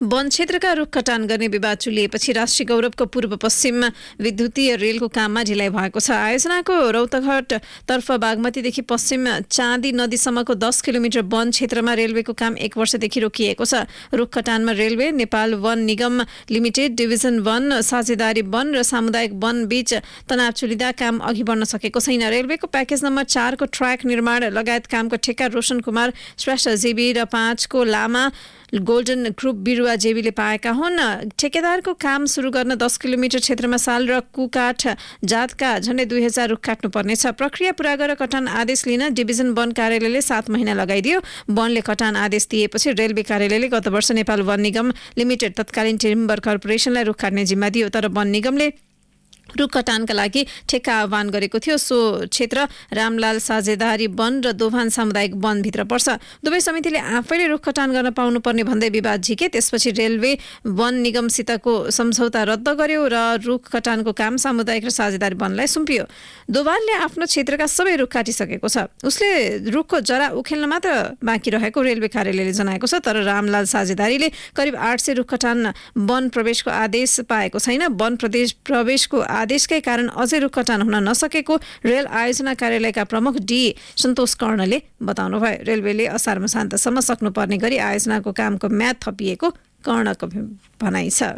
वन क्षेत्रका रुख कटान गर्ने विवाद चुलिएपछि राष्ट्रिय गौरवको पूर्व पश्चिम विद्युतीय रेलको काममा ढिलाइ भएको छ। आयोजनाको रौतघट तर्फ बागमतीदेखि पश्चिम चाँदी नदीसम्मको 10 किलोमिटर वन क्षेत्रमा रेलवेको काम 1 वर्षदेखि रोकिएको छ। रुख कटानमा रेलवे, नेपाल वन निगम लिमिटेड, डिभिजन वन, साझेदारी वन र सामुदायिक वन बीच तनाव चुलिँदा काम अघि बढ्न सकेको छैन। रेलवेको प्याकेज नम्बर 4 को ट्र्याक निर्माण लगायत कामको ठेक्का रोशन कुमार श्रेष्ठ जेबी र 5 को लामा गोल्डन ग्रुप बिरुवा जेबीले पाएका हुन्। ठेकेदारको काम सुरु गर्न 10 किलोमिटर क्षेत्रमा साल र कुकाठ जातका झण्डै 2000 रुख काट्नुपर्नेछ। प्रक्रिया पूरा गरेर कटान आदेश लिन डिभिजन वन कार्यालयले 7 महिना लगाइदियो। वनले कटान आदेश दिएपछि रेलवे कार्यालयले गत वर्ष नेपाल वन निगम लिमिटेड तत्कालीन टिम्बर कर्पोरेसनलाई रुख काट्ने जिम्मा दियो। तर वन निगमले रुख कटानका लागि ठेक्का आह्वान गरेको थियो। सो क्षेत्र रामलाल साझेदारी वन र दोभान सामुदायिक वनभित्र पर्छ। दुवै समितिले आफैले रुख कटान गर्न पाउनुपर्ने भन्दै विवाद झिके। त्यसपछि रेलवे वन निगमसितको सम्झौता रद्द गर्यो र रुख कटानको काम सामुदायिक र साझेदारी वनलाई सुम्पियो। दोभानले आफ्नो क्षेत्रका सबै रुख काटिसकेको छ। उसले रुखको जरा उखेल्न मात्र बाँकी रहेको रेलवे कार्यालयले जनाएको छ। तर रामलाल साझेदारीले करिब 800 रुख कटान वन प्रवेशको आदेश पाएको छैन। वन प्रवेशको आदेशकै कारण अझै रुख कटान हुन नसकेको रेल आयोजना कार्यालयका प्रमुख डी सन्तोष कर्णले बताउनुभयो। रेलवेले असार मसान्तसम्म सक्नुपर्ने गरी आयोजनाको कामको म्याद थपिएको कर्णको भनाइ छ।